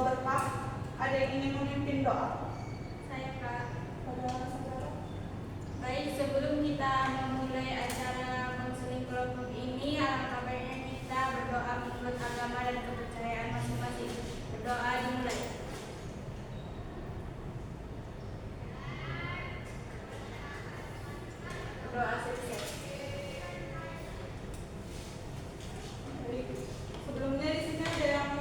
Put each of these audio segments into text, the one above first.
membawa berkah. Ada yang ingin memimpin doa? Saya, Kak. Saudara-saudara. Baik, sebelum kita memulai acara konseling kelompok ini, alangkah baiknya kita berdoa menurut agama dan kepercayaan masing-masing. Berdoa dimulai. Berdoa sukses. Baik. Sebelumnya di sini ada yang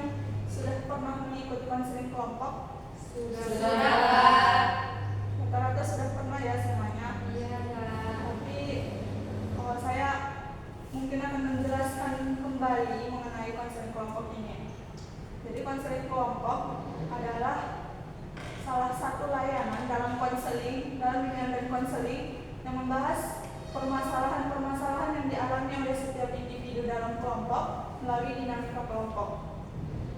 sudah pernah mengikuti konseling kelompok? Sudah. Rata-rata sudah pernah ya semuanya. Iya, Kak. Tapi kalau saya mungkin akan menjelaskan kembali mengenai konseling kelompok ini. Jadi konseling kelompok adalah salah satu layanan dalam bidang dan konseling yang membahas permasalahan-permasalahan yang dialami oleh setiap individu dalam kelompok melalui dinamika kelompok.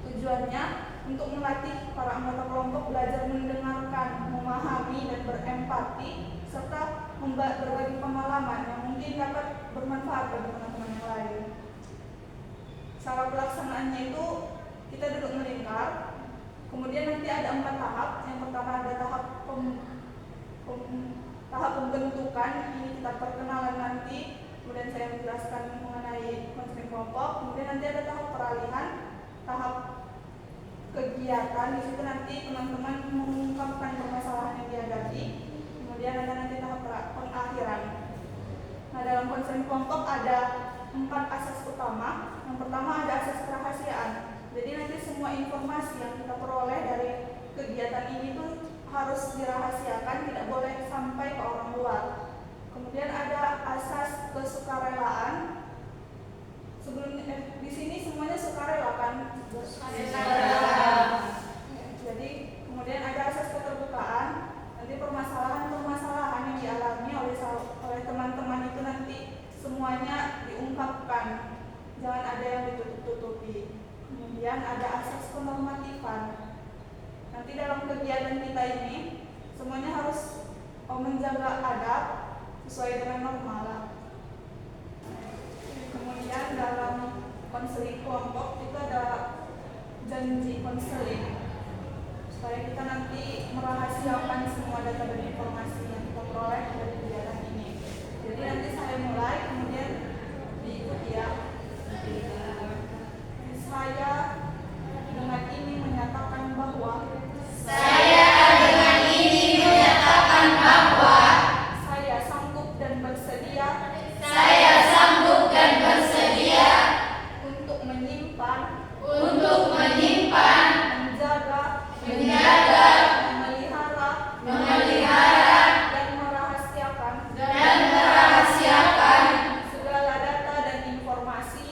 Tujuannya untuk melatih para anggota kelompok belajar mendengarkan, memahami dan berempati serta berbagi pengalaman yang mungkin dapat bermanfaat bagi teman-teman yang lain. Cara pelaksanaannya itu kita duduk melingkar, kemudian nanti ada 4 tahap. Yang pertama ada tahap tahap pembentukan, ini kita perkenalan nanti, kemudian saya menjelaskan mengenai konseling kelompok. Kemudian nanti ada tahap peralihan, tahap kegiatan, di situ nanti teman-teman mengungkapkan permasalahan yang dihadapi. Kemudian ada nanti tahap pengakhiran. Nah, dalam konseling kelompok ada 4 asas utama. Yang pertama ada asas kerahasiaan. Jadi nanti semua informasi yang kita peroleh dari kegiatan ini tuh harus dirahasiakan, tidak boleh sampai ke orang luar. Kemudian ada asas kesukarelaan. Di sini semuanya sukarela kan? Jadi kemudian ada asas keterbukaan. Nanti permasalahan-permasalahan yang dialami oleh teman-teman itu nanti semuanya diungkapkan. Jangan ada yang ditutup-tutupi. Kemudian ada asas penormatifan. Nanti dalam kegiatan kita ini semuanya harus menjaga adab sesuai dengan norma. Kemudian dalam konseling kelompok itu ada janji konseling supaya kita nanti merahasiakan semua data dan informasi yang kita peroleh dari kegiatan ini. Jadi nanti saya mulai, kemudian diikuti ya. Saya dengan ini menyatakan bahwa saya sanggup dan bersedia untuk menyimpan, menjaga, memelihara dan merahasiakan segala data dan informasi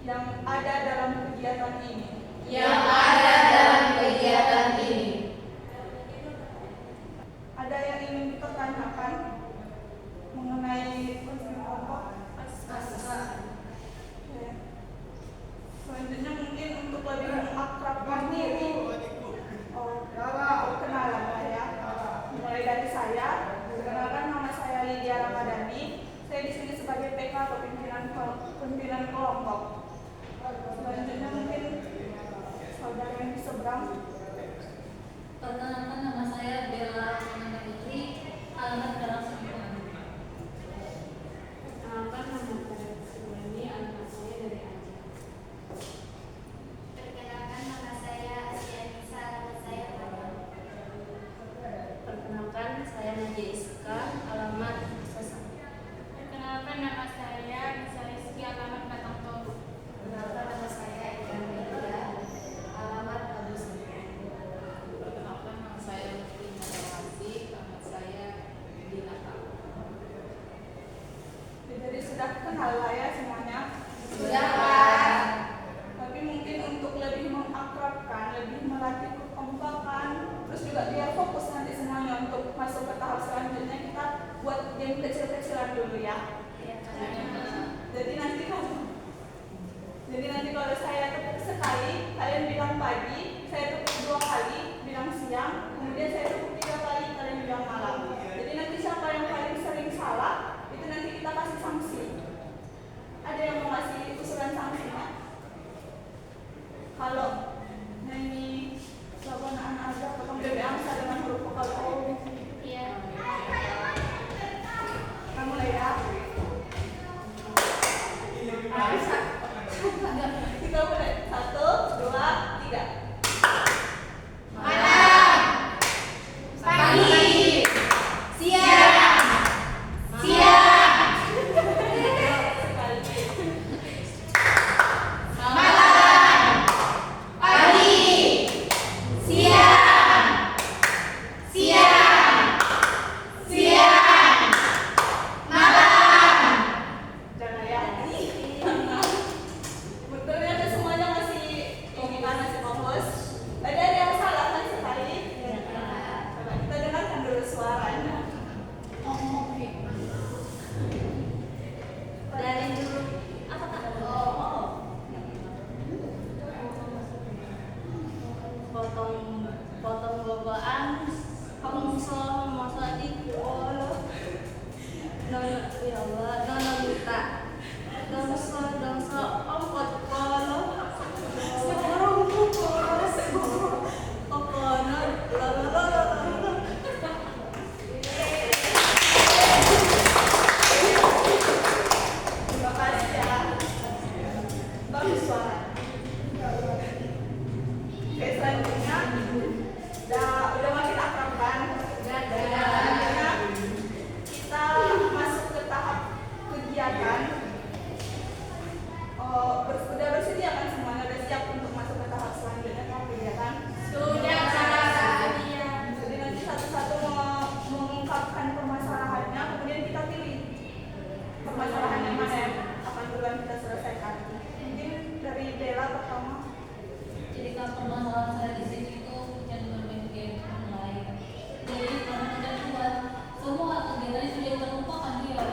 yang ada dalam kegiatan ini. Ada yang ingin dipertanyakan mengenai konseling kelompok? Ya. Selanjutnya mungkin untuk lebih mengakrabkan diri, perkenalan lah ya. Mulai dari saya, perkenalkan nama saya Lydia Ramadhani. Saya di sini sebagai PK atau pimpinan kelompok. Selanjutnya mungkin saudara yang di seberang. Perkenalkan, nama saya Bella Amanda Putri, alamat dalam Sempurna. Perkenalkan, nama saya Suwani, alamat saya dari Aceh. Perkenalkan, nama saya Asia Nisa, alamat saya Padang. Perkenalkan, saya Nadia Iska, alamat Sesa. Perkenalkan, nama saya Nisa Rizky, alamat Batang Toru. Perkenalkan, nama saya Ikan Media, alamat Abu Sufyan. Perkenalkan, nama saya Lutfi Nawasi, alamat saya di Natal. Jadi sudah kenal lah ya semuanya. Sudah, Pak. Tapi mungkin untuk lebih mengakrabkan, lebih melatih kekompakan, terus juga biar fokus nanti semuanya untuk masuk ke tahap selanjutnya, kita buat game kecil-kecilan dulu ya. Jadi nanti kalau saya tepuk sekali, kalian bilang pagi, saya tepuk 2 kali, bilang siang, kemudian saya tepuk 3 kali, kalian bilang malam. Jadi nanti siapa yang paling sering salah, itu nanti kita kasih sanksi. Ada yang mau ngasih usulan sanksinya? Kalau nyanyi lawan anak aja potong BBM saya dengan huruf vokal O. Iya. Kita mulai ya. Kita mulai 1, 2, 3. Malam, pagi, siang, siang, Sekali. malam, pagi, siang, siang, siang, malam. Jangan ya. Betulnya tuh semuanya masih ini kan masih fokus. Ada yang salah kan sekali? Coba kita dengarkan dulu suaranya. Dari dulu apa Kak? Potong boboan, pengso masa di ya Allah, nono minta dongso ongkot kolo seorang kokono lalalala. Terima kasih ya. Bagus suara. Oke, selanjutnya udah makin akrab kan? Selanjutnya kita masuk ke tahap kegiatan. Udah bersedia kan semuanya? Udah siap untuk masuk ke tahap selanjutnya, tahap kegiatan? Sudah salah dia. Jadi nanti satu-satu mengungkapkan permasalahannya, kemudian kita pilih permasalahan yang mana yang akan duluan kita selesaikan. Mungkin dari Bella pertama. Jadi kalau permasalahan saya di sini itu yang bermain game online. Jadi karena kita buat semua kegiatannya sudah terlupakan dia.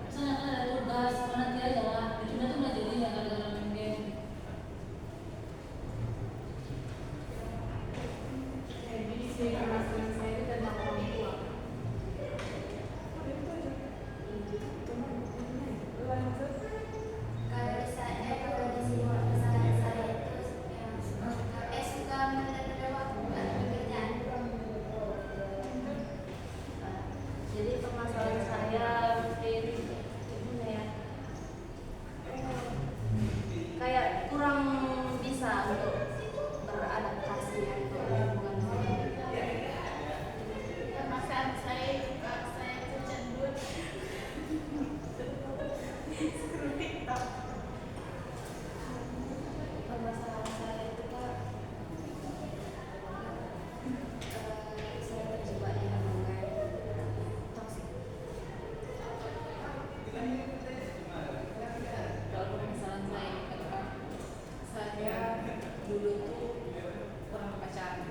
Misalnya kan ada tugas, nanti aja lah. Cuma tuh nggak jadi ya gara-gara main game. Jadi di sini permasalahan saya itu tentang orang tua. Kalau saya kalau di sini permasalahan saya itu suka menunda waktu pekerjaan. Jadi permasalahan saya mungkin gimana ya? Kayak kurang bisa untuk beradaptasi untuk lingkungan saya. Permasalahan saya itu cenderung Permasalahan saya itu Kak, saya terjebak di hubungan toksik. Kalau permasalahan saya ini kan, saya dulu tuh pernah pacaran.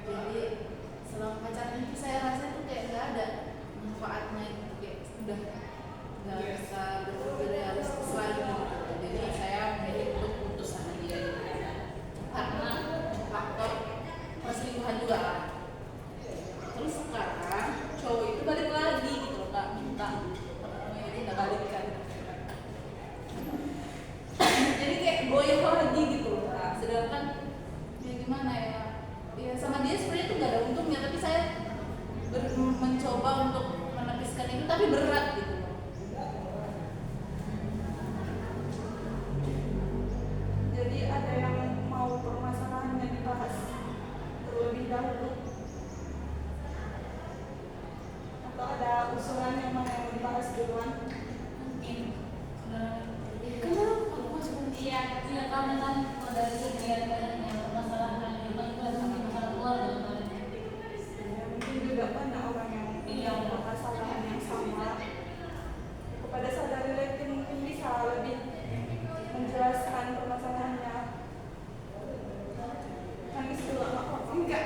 Jadi selama pacaran itu saya rasa tuh kayak nggak ada manfaatnya, itu kayak udah nggak bisa berpikir realistis lagi. Jadi saya memilih untuk putus sama dia karena faktor perselingkuhan juga lah. Terus sekarang cowok itu balik lagi gitu loh, nggak minta jadi nggak balikan. Jadi kayak goyah lagi gitu loh. Nah, sedangkan ya gimana ya? Ya sama dia sebenarnya itu nggak ada untungnya, tapi saya mencoba untuk menepiskan itu, tapi berat gitu loh. Jadi ada yang mau permasalahannya dibahas terlebih dahulu, atau ada usulan yang mana yang mau dibahas duluan? Mungkin iya karena kan kalau dari kegiatan yang permasalahan itu kan sama masalah keluarga kan. Ya, mungkin juga banyak orang yang punya permasalahan yang sama. Kepada saudari Leti mungkin bisa lebih menjelaskan permasalahannya. Nangis dulu nggak apa-apa. Enggak.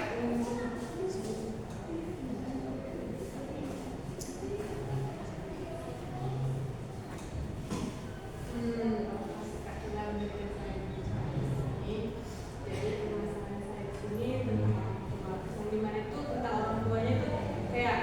Jadi permasalahan saya di sini tentang orang tua. Yang dimana itu tentang orang tuanya itu kayak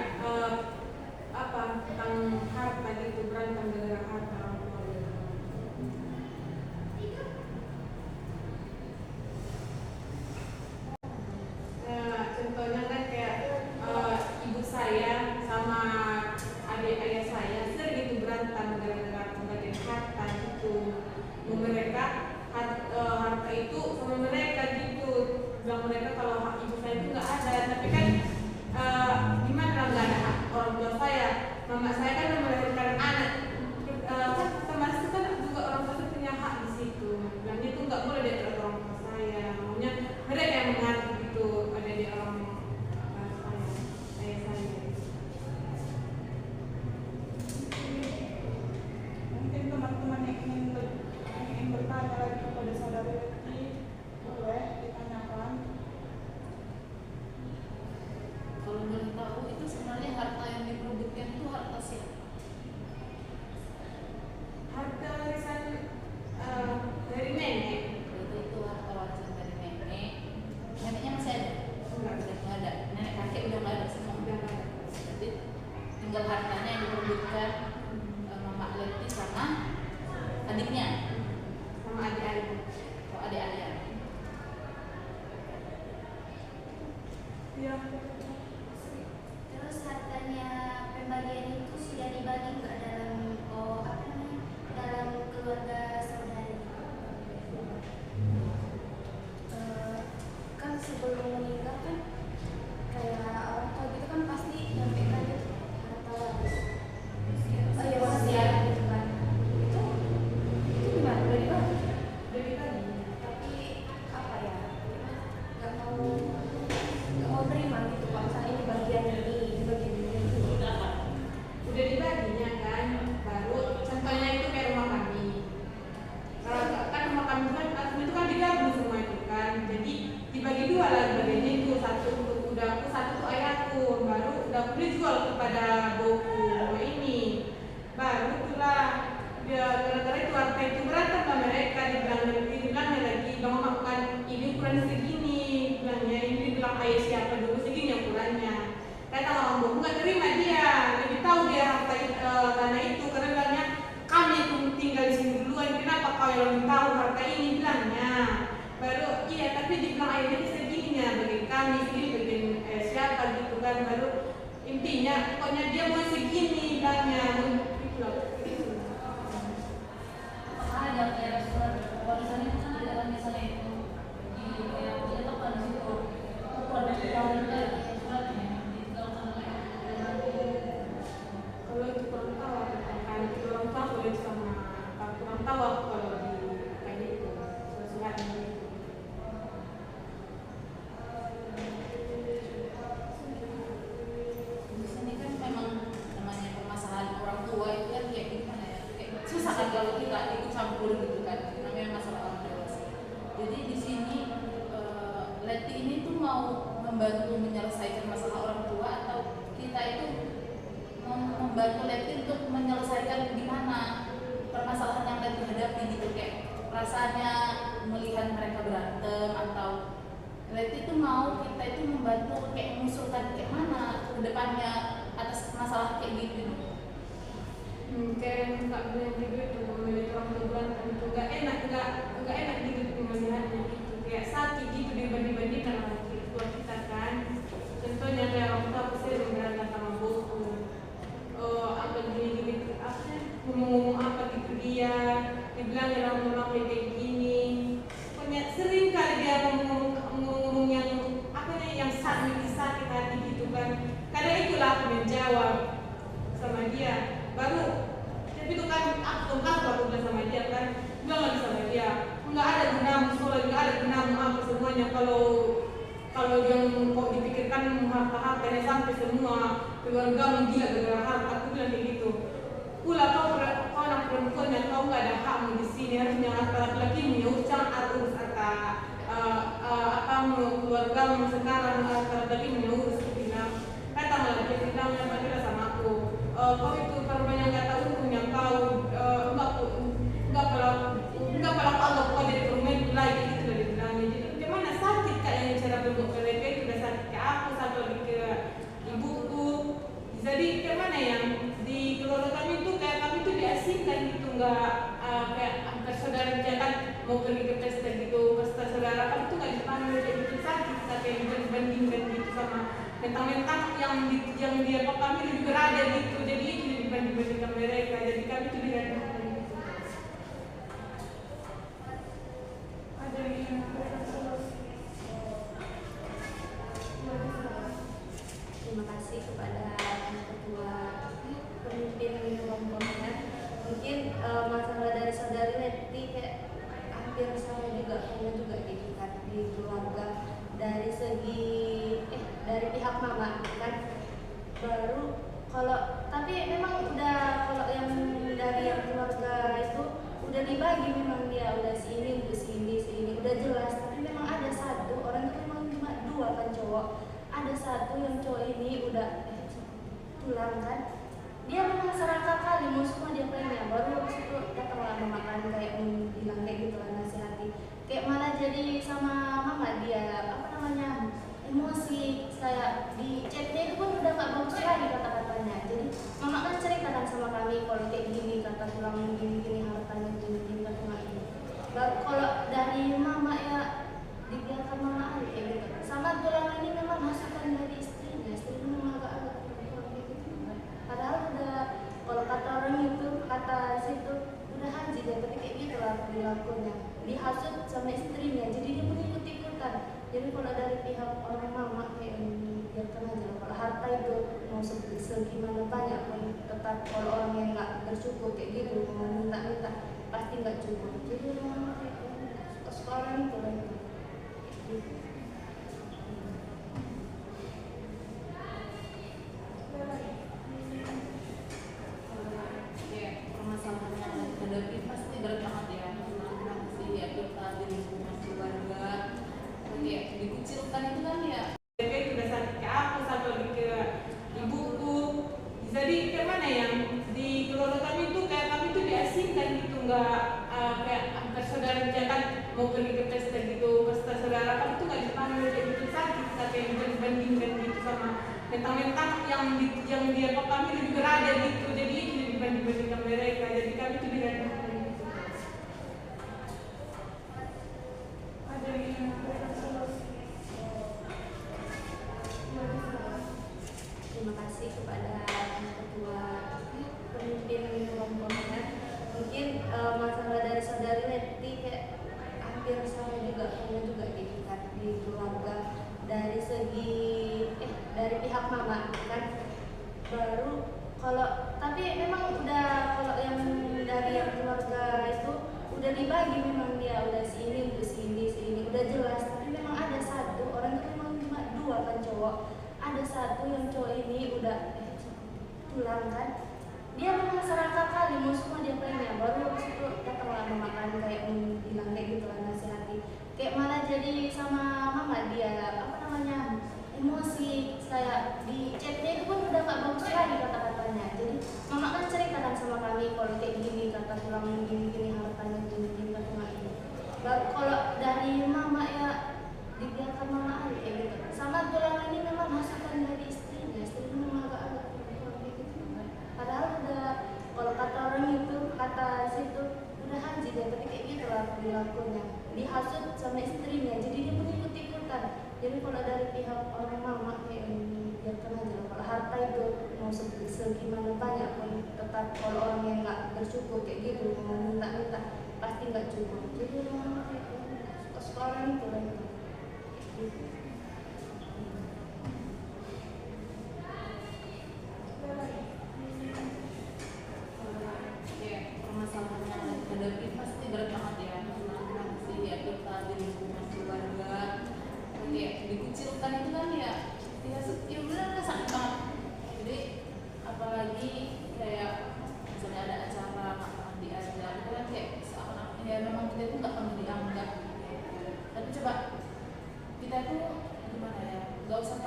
Iya. Terus hartanya pembagian itu sudah dibagi nggak dalam dalam keluarga saudari? Kan sebelum meninggal kan kayak orang tua gitu kan pasti nyampaikan gitu harta waris. Oh iya wasiat gitu kan. Itu gimana? Udah dibagi? Udah dibagi. Tapi apa ya? Nggak mau terima gitu kalau misalnya ini bagian ini. Udah dibaginya kan, baru contohnya itu kayak rumah kami. Kalau kan rumah kami itu kan digabung semua itu kan, jadi dibagi dua lah bagiannya itu, satu untuk udahku, satu untuk ayahku, baru udahku dijual kepada boku ini, baru itulah dia gara-gara itu harta itu berantem lah mereka, dibilangnya lagi bang makan ini ukuran segini, bilangnya ini bilang ayah siapa dulu segini ukurannya. Kata orang boku nggak terima dia, lebih tahu dia harta tanah itu karena bilangnya kami itu tinggal di sini duluan, kenapa kau yang lebih tahu harta ini bilangnya. Baru iya tapi dibilang ayahnya segininya bagi kami segini bagi siapa gitu kan, baru intinya pokoknya dia mau segini bilangnya gitu. Apakah ada kayak surat warisan itu kan ada kan misalnya itu di kayak diletakkan di situ ukuran suratnya ditinggalkan oleh Kalau itu kurang tahu kan kurang tahu boleh sama kurang tahu aku kalau di kayak itu surat-suratnya itu. Di sini kan memang namanya permasalahan orang tua itu kan kayak gimana ya, kayak susah kan kalau kita ikut campur gitu kan, namanya masalah orang dewasa. Jadi di sini Leti ini tuh mau membantu menyelesaikan masalah orang tua atau kita itu membantu Leti untuk menyelesaikan gimana permasalahan yang Leti hadapi gitu, kayak rasanya melihat mereka berantem, atau Leti itu mau kita itu membantu kayak mengusulkan kayak mana ke depannya atas masalah kayak gitu. Kayak nggak boleh gitu melihat orang tua berantem itu nggak enak gitu melihatnya gitu, kayak sakit gitu dibandingkan sama tua kita kan. Contohnya kayak orang tua pasti berantem sama boku, apa gini apa sih ngomong apa gitu dibilang ya orang kayak gini, pokoknya sering kali dia ngomong yang apa nih yang sakit hati gitu kan. Karena itulah aku menjawab sama dia, baru tapi itu kan aku bilang sama dia kan, bilang lagi sama dia nggak ada gunamu soalnya, nggak ada gunamu apa semuanya kalau yang kok dipikirkan harta-hartanya sampai semua keluarga menggila gara-gara harta. Aku bilang kayak gitu, pula kau anak perempuan yang kau nggak ada hakmu di sini, harusnya harta laki-laki ya jangan urus harta keluarga sekarang, harta laki-laki urus. Aku bilang kata malah dia bilang yang bagaimana sama aku, kau itu korban yang nggak tahu punya kau, nggak pernah Allah kau jadi permain lagi gitu dari bilangnya. Jadi bagaimana sakit kak yang cara berbuat mereka itu udah sakit ke aku sampai lagi ke ibuku. Jadi bagaimana yang di keluarga kami itu kayak kami itu diasingkan gitu, nggak kayak antar saudara jangan mau pergi ke pesta gitu, pesta saudara kami itu nggak dipanggil kayak gitu, sakit kayak dibandingkan gitu sama mentang-mentang yang dia kami lebih berada gitu, jadi itu dibandingkan mereka, jadi kami itu direndahkan gitu. Ada yang ingin Terima kasih kepada ketua pemimpin kelompoknya. Mungkin masalah dari saudari Leti kayak hampir sama juga, punya juga gitu kan di keluarga dari segi dari pihak mama kan, baru kalau tapi memang udah kalau yang dari yang keluarga itu udah dibagi, memang dia udah sini udah jelas, tapi memang ada satu orang itu memang cuma dua kan cowok, ada satu yang cowok ini udah pulang kan, dia memang serakah kali mau semua dia pengen, baru habis itu datanglah mama kan kayak bilang kayak gitu lah, nasihati kayak malah jadi sama mama dia apa namanya emosi, kayak di chatnya itu pun udah gak bagus lagi kata-katanya. Jadi mama kan ceritakan sama kami kalau kayak gini, kata tulang gini hartanya gini kata mama ini. Baru kalau dari mama ya dibiarkan mama aja kayak gitu. Sama tulang ini memang masukan dihasut sama istrinya, jadi dia pun ikut-ikutan. Jadi kalau dari pihak orang mama kayak biarkan aja, kalau harta itu mau segimana banyak pun tetap kalau orang yang nggak bersyukur kayak gitu mau minta-minta pasti nggak cukup. Jadi memang suka orang itu lah itu. Ya, permasalahan yang dihadapi pasti berat banget ya, tentang si ya kita di lingkungan keluarga, kayak dikucilkan itu kan ya. Jadi sudah sampai ke aku, sampai ke ibuku. Jadi kayak mana yang di keluarga kami itu kayak kami itu diasingkan gitu, nggak kayak antar saudara misalkan mau pergi ke pesta gitu, pesta saudara kami itu nggak dipanggil kayak gitu, sakit sampai dibandingkan gitu sama mentang-mentang yang dia apa kami lebih berada gitu, jadi itu dibandingkan mereka, jadi kami itu direndahkan gitu. Ada yang ingin memberikan solusi? Terima kasih kepada ketua pemimpin rombongan. Mungkin masalah dari saudari Leti kayak hampir sama juga gitu kan di keluarga dari segi dari pihak mama kan baru kalau tapi memang udah kalau yang dari yang keluarga itu udah dibagi memang dia udah sini udah jelas, tapi memang ada satu orang itu memang cuma dua kan cowok, ada satu yang cowok ini udah pulang kan dia memang serakah kali mau semua dia pengen, baru habis itu datanglah mama kan kayak bilang kayak gitu lah nasihati kayak malah jadi sama mama dia apa namanya emosi kayak di chatnya itu pun udah gak bagus lagi kata-katanya. Jadi mama kan ceritakan sama kami kalau kayak gini kata tulang gini hartanya gini kata mak ini. Baru kalau dari mama ya dibiarkan mama aja kayak gitu. Sama tulang ini memang masukan dari istrinya memang agak kayak gitu. Padahal udah kalau kata orang itu kata situ udah haji deh, tapi kayak gitu lah perilakunya. Dihasut sama istrinya, jadi dia pun ikut-ikutan. Jadi kalau dari pihak orang mama kayak biarkan aja, kalau harta itu mau segimana banyak pun tetap kalau orang yang nggak bersyukur kayak gitu mau minta-minta pasti nggak cukup. Jadi memang suka orang itu lah itu. Ya, permasalahan yang dihadapi pasti berat banget ya, tentang si ya kita di lingkungan keluarga, kayak dikucilkan itu kan ya benar sakit banget. Jadi apalagi kayak misalnya ada acara makan diajak itu kan kayak seakan-akan ya memang kita itu nggak pernah dianggap. Tapi coba kita itu gimana ya, nggak usah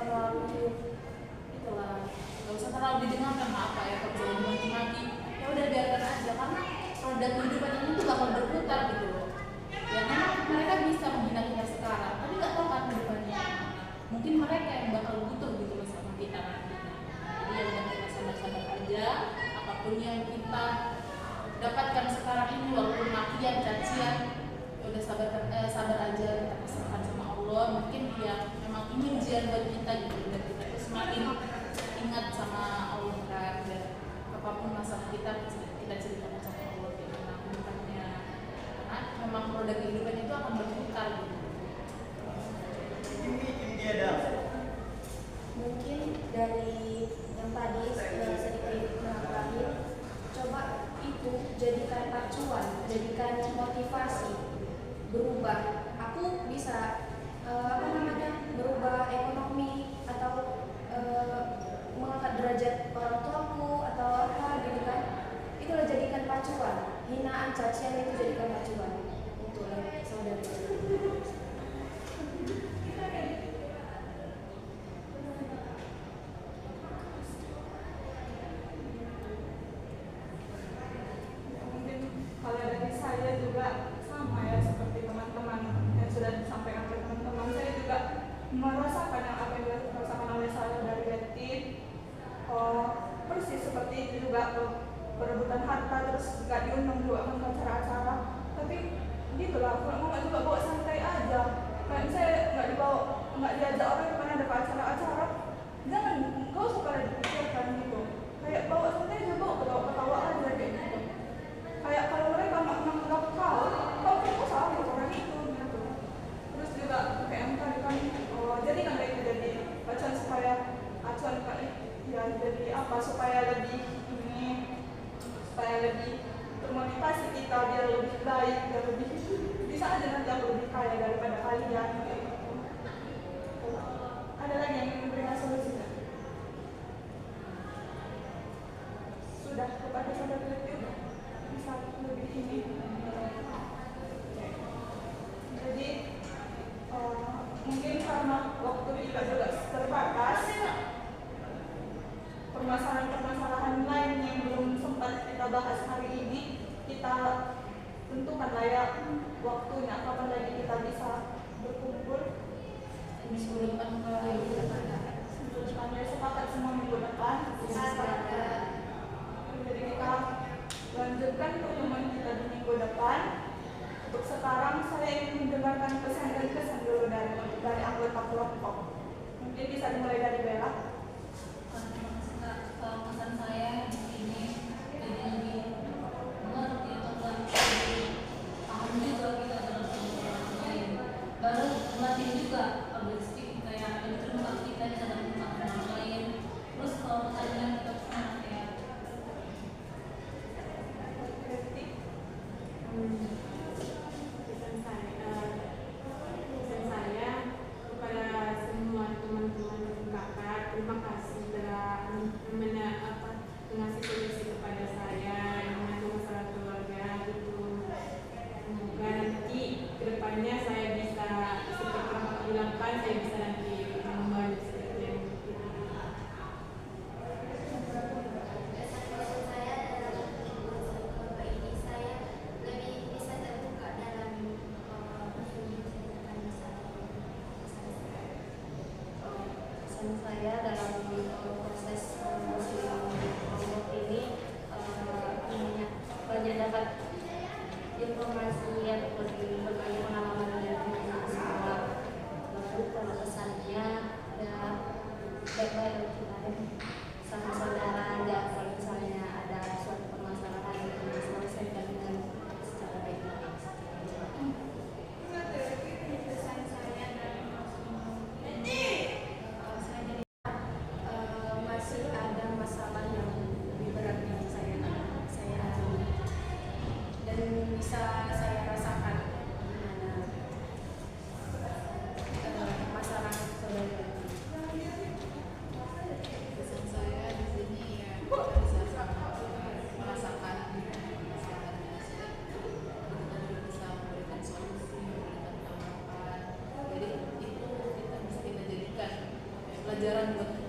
terlalu didengarkan apa ya kalau misalnya dimaki-maki, ya udah biarkan aja karena roda kehidupan ini tuh bakal berputar gitu loh. Ya memang mereka bisa menghina kita sekarang, tapi nggak tahu kan kehidupannya gimana. Mungkin mereka yang bakal butuh gitu loh sama kita nantinya. Jadi ya udah kita sabar-sabar aja, apapun yang kita dapatkan sekarang ini walaupun makian, cacian, ya udah sabar aja, kita pasrahkan sama Allah. Mungkin ya memang ini ujian buat kita gitu, dan kita tuh semakin ingat sama Allah kan, dan apapun masalah kita ceritakan sama Allah gimana kehidupannya, karena memang roda kehidupan itu akan berputar gitu. Ini dia dah. Mungkin dari yang tadi sedikit menambahkan, coba itu jadikan pacuan, jadikan motivasi berubah. Aku bisa berubah ekonomi atau mengangkat derajat orang tuaku atau apa gitu kan. Itulah jadikan pacuan. Hinaan, cacian itu jadikan pacuan. Itulah saudara. Mungkin kalau dari saya juga sama ya seperti teman-teman yang sudah disampaikan oleh teman-teman, saya juga merasakan yang apa yang dirasakan oleh saya dari Leti, persis seperti itu juga perebutan harta, terus gak diundang juga ke acara-acara, tapi gitulah kalau mama juga bawa santai aja, kayak saya nggak diajak orang yang mana ada ke acara-acara, jangan gak usah pada dipikirkan gitu, kayak bawa santai aja, bawa ketawa-ketawa aja kayak gitu. Kayak kalau mereka nggak menganggap kau salah berbahaya daripada kalian. Ada lagi yang ingin memberikan solusi? Sudah kepada saudara itu bisa lebih ini. Jadi mungkin karena waktu kita juga terbatas, permasalahan-permasalahan lain yang belum sempat kita bahas hari ini kita tentukanlah ya waktunya kapan lagi kita bisa berkumpul. Minggu depan mulai Kami sepakat semua minggu depan. Jadi kita lanjutkan pertemuan kita di minggu depan. Untuk sekarang saya ingin mendengarkan pesan dan kesan dulu dari anggota kelompok. Mungkin bisa dimulai dari Bella. Pesan saya ini jadi lebih mengerti atau paham juga kita dalam orang lain. Baru melatih juga logistik kayak terima kita bisa dalam orang lain. Terus kalau misalnya kita pernah kayak pesan saya kepada semua teman-teman kakak, terima kasih telah mengasih solusi kepada saya yang mengatur masalah keluarga itu. Semoga nanti kedepannya saya bisa seperti yang kakak bilangkan, saya bisa nanti membantu seperti yang itu. Pesan saya dalam kelompok ini, saya lebih bisa terbuka dalam menyelesaikan masalah. Pesan saya dalam proses kelompok ini banyak dapat informasi ataupun berbagai pengalaman dari masalah. Lalu kalau pesannya ya baik-baik kita sama saudara ya, kalau misalnya ada suatu permasalahan yang bisa diselesaikan dengan secara baik-baik. Pesan saya dalam Masih ada masalah yang lebih berat yang saya alami dan bisa saya rasakan gimana masalah saudara. Pesan saya di sini ya kita bisa sama merasakan masalahnya sih, kita bisa memberikan solusi, memberikan tanggapan. Jadi itu kita bisa kita jadikan pelajaran buat